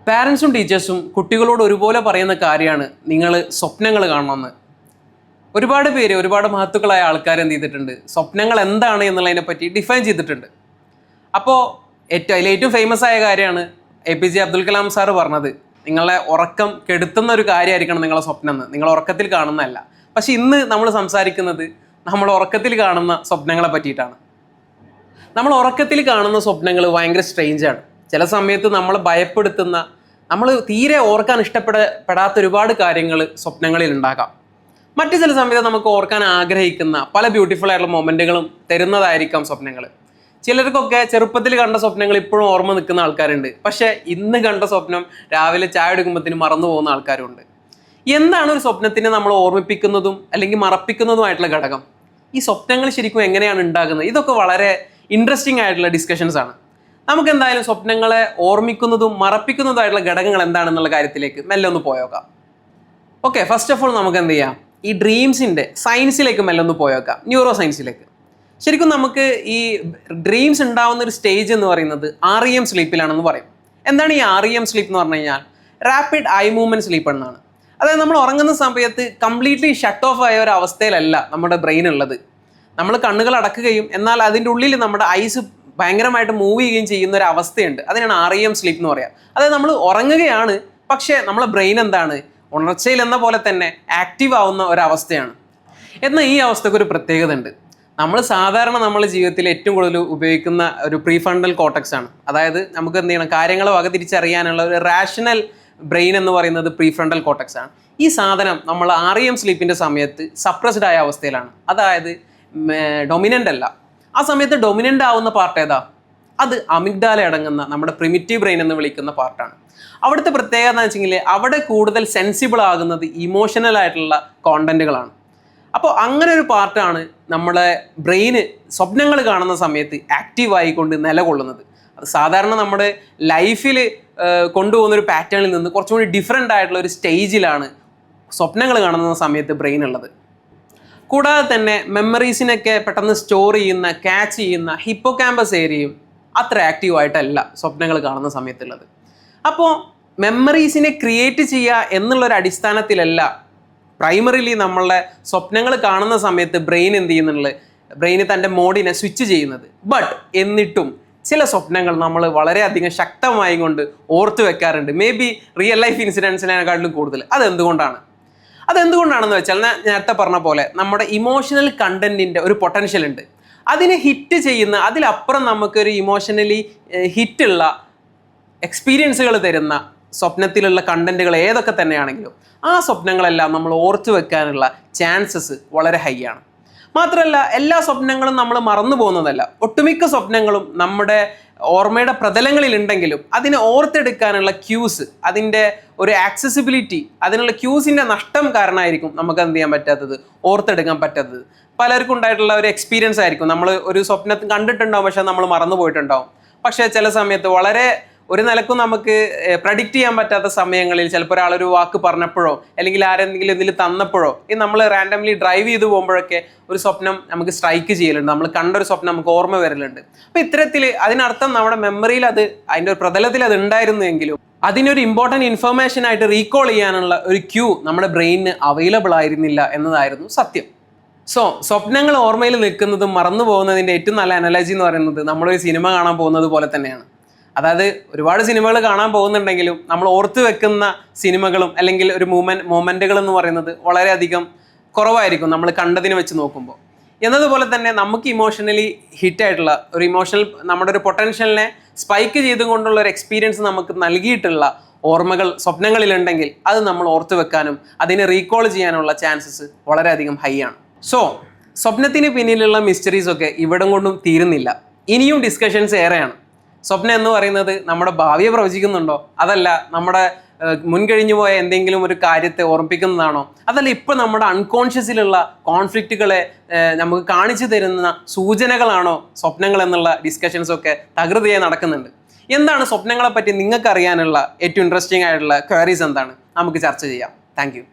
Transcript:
പാരൻസും ടീച്ചേഴ്സും കുട്ടികളോട് ഒരുപോലെ പറയുന്ന കാര്യമാണ് നിങ്ങൾ സ്വപ്നങ്ങൾ കാണണമെന്ന്. ഒരുപാട് മഹത്തുക്കളായ ആൾക്കാർ എന്ത് ചെയ്തിട്ടുണ്ട്, സ്വപ്നങ്ങൾ എന്താണ് എന്നുള്ളതിനെ പറ്റി ഡിഫൈൻ ചെയ്തിട്ടുണ്ട്. അപ്പോൾ ഏറ്റവും ഫേമസ് ആയ കാര്യമാണ് APJ അബ്ദുൽ കലാം സാറ് പറഞ്ഞത്, നിങ്ങളെ ഉറക്കം കെടുത്തുന്ന ഒരു കാര്യമായിരിക്കണം നിങ്ങളെ സ്വപ്നം എന്ന്. നിങ്ങൾ ഉറക്കത്തിൽ കാണുന്നതല്ല. പക്ഷെ ഇന്ന് നമ്മൾ സംസാരിക്കുന്നത് നമ്മൾ ഉറക്കത്തിൽ കാണുന്ന സ്വപ്നങ്ങളെ പറ്റിയിട്ടാണ്. നമ്മൾ ഉറക്കത്തിൽ കാണുന്ന സ്വപ്നങ്ങൾ ഭയങ്കര സ്ട്രേഞ്ചാണ്. ചില സമയത്ത് നമ്മളെ ഭയപ്പെടുത്തുന്ന, നമ്മൾ തീരെ ഓർക്കാൻ ഇഷ്ടപ്പെടാത്ത ഒരുപാട് കാര്യങ്ങൾ സ്വപ്നങ്ങളിൽ ഉണ്ടാകാം. മറ്റു ചില സമയത്ത് നമുക്ക് ഓർക്കാൻ ആഗ്രഹിക്കുന്ന പല ബ്യൂട്ടിഫുൾ ആയിട്ടുള്ള മൊമെൻറ്റുകളും തരുന്നതായിരിക്കാം സ്വപ്നങ്ങൾ. ചിലർക്കൊക്കെ ചെറുപ്പത്തിൽ കണ്ട സ്വപ്നങ്ങൾ ഇപ്പോഴും ഓർമ്മ നിൽക്കുന്ന ആൾക്കാരുണ്ട്. പക്ഷേ ഇന്ന് കണ്ട സ്വപ്നം രാവിലെ ചായ എടുക്കുമ്പോഴത്തേന് മറന്നു പോകുന്ന ആൾക്കാരുണ്ട്. എന്താണ് ഒരു സ്വപ്നത്തിനെ നമ്മൾ ഓർമ്മിപ്പിക്കുന്നതും അല്ലെങ്കിൽ മറപ്പിക്കുന്നതുമായിട്ടുള്ള ഘടകം? ഈ സ്വപ്നങ്ങൾ ശരിക്കും എങ്ങനെയാണ് ഉണ്ടാകുന്നത്? ഇതൊക്കെ വളരെ ഇൻട്രസ്റ്റിംഗ് ആയിട്ടുള്ള ഡിസ്കഷൻസ് ആണ്. നമുക്ക് എന്തായാലും സ്വപ്നങ്ങളെ ഓർമ്മിക്കുന്നതും മറപ്പിക്കുന്നതുമായിട്ടുള്ള ഘടകങ്ങൾ എന്താണെന്നുള്ള കാര്യത്തിലേക്ക് മെല്ലെ ഒന്ന് പോയേക്കാം. ഓക്കെ, ഫസ്റ്റ് ഓഫ് ഓൾ നമുക്ക് എന്ത് ചെയ്യാം, ഈ ഡ്രീംസിൻ്റെ സയൻസിലേക്ക് മെല്ലെ ഒന്ന് പോയേക്കാം, ന്യൂറോ സയൻസിലേക്ക്. ശരിക്കും നമുക്ക് ഈ ഡ്രീംസ് ഉണ്ടാവുന്ന ഒരു സ്റ്റേജ് എന്ന് പറയുന്നത് REM സ്ലീപ്പിലാണെന്ന് പറയും. എന്താണ് ഈ REM സ്ലീപ്പ് എന്ന് പറഞ്ഞു കഴിഞ്ഞാൽ? റാപ്പിഡ് ഐ മൂവ്മെൻറ്റ് സ്ലീപ്പ് എന്നാണ്. അതായത് നമ്മൾ ഉറങ്ങുന്ന സമയത്ത് കംപ്ലീറ്റ്ലി ഷട്ട് ഓഫ് ആയ ഒരു അവസ്ഥയിലല്ല നമ്മുടെ ബ്രെയിൻ ഉള്ളത്. നമ്മൾ കണ്ണുകൾ അടക്കുകയും എന്നാൽ അതിൻ്റെ ഉള്ളിൽ നമ്മുടെ ഐസ് ഭയങ്കരമായിട്ട് മൂവ് ചെയ്യുകയും ചെയ്യുന്ന ഒരു അവസ്ഥയുണ്ട്. അതിനാണ് REM സ്ലീപ്പ് എന്ന് പറയുക. അതായത് നമ്മൾ ഉറങ്ങുകയാണ്, പക്ഷേ നമ്മളെ ബ്രെയിൻ എന്താണ്, ഉണർച്ചയിൽ എന്ന പോലെ തന്നെ ആക്റ്റീവ് ആവുന്ന ഒരവസ്ഥയാണ്. എന്നാൽ ഈ അവസ്ഥക്ക് ഒരു പ്രത്യേകത ഉണ്ട്. നമ്മൾ സാധാരണ നമ്മുടെ ജീവിതത്തിൽ ഏറ്റവും കൂടുതൽ ഉപയോഗിക്കുന്ന ഒരു പ്രീഫ്രണ്ടൽ കോർട്ടക്സ് ആണ്. അതായത് നമുക്ക് എന്ത് ചെയ്യണം, കാര്യങ്ങളെ വകതിരിച്ചറിയാനുള്ള ഒരു റാഷണൽ ബ്രെയിൻ എന്ന് പറയുന്നത് പ്രീഫ്രണ്ടൽ കോർട്ടക്സ് ആണ്. ഈ സാധനം നമ്മൾ REM സ്ലീപ്പിൻ്റെ സമയത്ത് സപ്രസ്ഡ് ആയ അവസ്ഥയിലാണ്. അതായത് ഡൊമിനൻ്റ് അല്ല. ആ സമയത്ത് ഡൊമിനൻ്റ് ആവുന്ന പാർട്ട് ഏതാ? അത് അമിഗ്ഡാല അടങ്ങുന്ന നമ്മുടെ പ്രിമിറ്റീവ് ബ്രെയിൻ എന്ന് വിളിക്കുന്ന പാർട്ടാണ്. അവിടുത്തെ പ്രത്യേകത എന്ന് വെച്ചെങ്കിൽ അവിടെ കൂടുതൽ സെൻസിബിൾ ആകുന്നത് ഇമോഷണൽ ആയിട്ടുള്ള കോണ്ടന്റുകളാണ്. അപ്പോൾ അങ്ങനെ ഒരു പാർട്ടാണ് നമ്മുടെ ബ്രെയിന് സ്വപ്നങ്ങൾ കാണുന്ന സമയത്ത് ആക്റ്റീവ് ആയിക്കൊണ്ട് നിലകൊള്ളുന്നത്. അത് സാധാരണ നമ്മുടെ ലൈഫിൽ കൊണ്ടുപോകുന്നൊരു പാറ്റേണിൽ നിന്ന് കുറച്ചും കൂടി ഡിഫറെൻ്റ് ആയിട്ടുള്ള ഒരു സ്റ്റേജിലാണ് സ്വപ്നങ്ങൾ കാണുന്ന സമയത്ത് ബ്രെയിൻ ഉള്ളത്. കൂടാതെ തന്നെ മെമ്മറീസിനൊക്കെ പെട്ടെന്ന് സ്റ്റോർ ചെയ്യുന്ന, ക്യാച്ച് ചെയ്യുന്ന ഹിപ്പോകാമ്പസ് ഏരിയയും അത്ര ആക്റ്റീവായിട്ടല്ല സ്വപ്നങ്ങൾ കാണുന്ന സമയത്തുള്ളത്. അപ്പോൾ മെമ്മറീസിനെ ക്രിയേറ്റ് ചെയ്യുക എന്നുള്ളൊരു അടിസ്ഥാനത്തിലല്ല പ്രൈമറിലി നമ്മളുടെ സ്വപ്നങ്ങൾ കാണുന്ന സമയത്ത് ബ്രെയിൻ എന്ത് ചെയ്യുന്നുള്ളത്, ബ്രെയിന് തൻ്റെ മോഡിനെ സ്വിച്ച് ചെയ്യുന്നത്. ബട്ട് എന്നിട്ടും ചില സ്വപ്നങ്ങൾ നമ്മൾ വളരെയധികം ശക്തമായി കൊണ്ട് ഓർത്തു വെക്കാറുണ്ട്. മേ ബി റിയൽ ലൈഫ് ഇൻസിഡൻസിനെക്കാട്ടിലും കൂടുതൽ. അതെന്തുകൊണ്ടാണെന്ന് വെച്ചാൽ ഞാൻ നേരത്തെ പറഞ്ഞ പോലെ നമ്മുടെ ഇമോഷണൽ കണ്ടന്റിൻ്റെ ഒരു പൊട്ടൻഷ്യൽ ഉണ്ട്. അതിനെ ഹിറ്റ് ചെയ്യുന്ന, അതിലപ്പുറം നമുക്കൊരു ഇമോഷണലി ഹിറ്റുള്ള എക്സ്പീരിയൻസുകൾ തരുന്ന സ്വപ്നത്തിലുള്ള കണ്ടന്റുകൾ ഏതൊക്കെ തന്നെയാണെങ്കിലും ആ സ്വപ്നങ്ങളെല്ലാം നമ്മൾ ഓർത്തു വെക്കാനുള്ള ചാൻസസ് വളരെ ഹൈ ആണ്. മാത്രമല്ല എല്ലാ സ്വപ്നങ്ങളും നമ്മൾ മറന്നു പോകുന്നതല്ല. ഒട്ടുമിക്ക സ്വപ്നങ്ങളും നമ്മുടെ ഓർമ്മയുടെ പ്രതലങ്ങളിൽ ഉണ്ടെങ്കിലും അതിനെ ഓർത്തെടുക്കാനുള്ള ക്യൂസ്, അതിൻ്റെ ഒരു ആക്സസിബിലിറ്റി, അതിനുള്ള ക്യൂസിൻ്റെ നഷ്ടം കാരണമായിരിക്കും നമുക്ക് എന്ത് ചെയ്യാൻ പറ്റാത്തത്, ഓർത്തെടുക്കാൻ പറ്റാത്തത്. പലർക്കും ഉണ്ടായിട്ടുള്ള ഒരു എക്സ്പീരിയൻസ് ആയിരിക്കും. നമ്മൾ ഒരു സ്വപ്നത്തിൽ കണ്ടിട്ടുണ്ടാവും, പക്ഷെ നമ്മൾ മറന്നു പോയിട്ടുണ്ടാവും. പക്ഷേ ചില സമയത്ത് വളരെ ഒരു നിലക്കും നമുക്ക് പ്രഡിക്റ്റ് ചെയ്യാൻ പറ്റാത്ത സമയങ്ങളിൽ ചിലപ്പോൾ ഒരാളൊരു വാക്ക് പറഞ്ഞപ്പോഴോ അല്ലെങ്കിൽ ആരെന്തെങ്കിലും ഇതിൽ തന്നപ്പോഴോ നമ്മൾ റാൻഡംലി ഡ്രൈവ് ചെയ്ത് പോകുമ്പോഴൊക്കെ ഒരു സ്വപ്നം നമുക്ക് സ്ട്രൈക്ക് ചെയ്യലുണ്ട്. നമ്മൾ കണ്ടൊരു സ്വപ്നം നമുക്ക് ഓർമ്മ വരലുണ്ട്. അപ്പോൾ ഇത്തരത്തിൽ അതിനർത്ഥം നമ്മുടെ മെമ്മറിയിൽ അത്, അതിൻ്റെ ഒരു പ്രതലത്തിൽ അത് ഉണ്ടായിരുന്നെങ്കിലും അതിനൊരു ഇമ്പോർട്ടൻറ്റ് ഇൻഫർമേഷൻ ആയിട്ട് റീകോൾ ചെയ്യാനുള്ള ഒരു ക്യൂ നമ്മുടെ ബ്രെയിനിന് അവൈലബിൾ ആയിരുന്നില്ല എന്നതായിരുന്നു സത്യം. സ്വപ്നങ്ങൾ ഓർമ്മയിൽ നിൽക്കുന്നതും മറന്നു പോകുന്നതിൻ്റെ ഏറ്റവും നല്ല അനലോജി എന്ന് പറയുന്നത് നമ്മളൊരു സിനിമ കാണാൻ പോകുന്നത് പോലെ തന്നെയാണ്. അതായത് ഒരുപാട് സിനിമകൾ കാണാൻ പോകുന്നുണ്ടെങ്കിലും നമ്മൾ ഓർത്ത് വെക്കുന്ന സിനിമകളും അല്ലെങ്കിൽ ഒരു മൊമെൻറ്റുകൾ എന്ന് പറയുന്നത് വളരെയധികം കുറവായിരിക്കും നമ്മൾ കണ്ടതിനെ വെച്ച് നോക്കുമ്പോൾ. എന്നതുപോലെ തന്നെ നമുക്ക് ഇമോഷണലി ഹിറ്റായിട്ടുള്ള ഒരു നമ്മുടെ ഒരു പൊട്ടൻഷ്യലിനെ സ്പൈക്ക് ചെയ്തുകൊണ്ടുള്ള ഒരു എക്സ്പീരിയൻസ് നമുക്ക് നൽകിയിട്ടുള്ള ഓർമ്മകൾ സ്വപ്നങ്ങളിലുണ്ടെങ്കിൽ അത് നമ്മൾ ഓർത്ത് വെക്കാനും അതിനെ റീകോൾ ചെയ്യാനുള്ള ചാൻസസ് വളരെയധികം ഹൈ ആണ്. സ്വപ്നത്തിന് പിന്നിലുള്ള മിസ്റ്ററീസൊക്കെ ഇവിടം കൊണ്ടും തീരുന്നില്ല. ഇനിയും ഡിസ്കഷൻസ് ഏറെയാണ്. സ്വപ്നം എന്ന് പറയുന്നത് നമ്മുടെ ഭാവിയെ പ്രവചിക്കുന്നുണ്ടോ, അതല്ല നമ്മുടെ മുൻകഴിഞ്ഞു പോയ എന്തെങ്കിലും ഒരു കാര്യത്തെ ഓർമ്മിപ്പിക്കുന്നതാണോ, അതല്ല ഇപ്പോൾ നമ്മുടെ അൺകോൺഷ്യസിലുള്ള കോൺഫ്ലിക്റ്റുകളെ നമുക്ക് കാണിച്ചു തരുന്ന സൂചനകളാണോ സ്വപ്നങ്ങൾ എന്നുള്ള ഡിസ്കഷൻസൊക്കെ തകൃതിയായി നടക്കുന്നുണ്ട്. എന്താണ് സ്വപ്നങ്ങളെ പറ്റി നിങ്ങൾക്ക് അറിയാനുള്ള ഏറ്റവും ഇൻട്രസ്റ്റിംഗ് ആയിട്ടുള്ള ക്വയറീസ് എന്താണ്? നമുക്ക് ചർച്ച ചെയ്യാം. Thank you.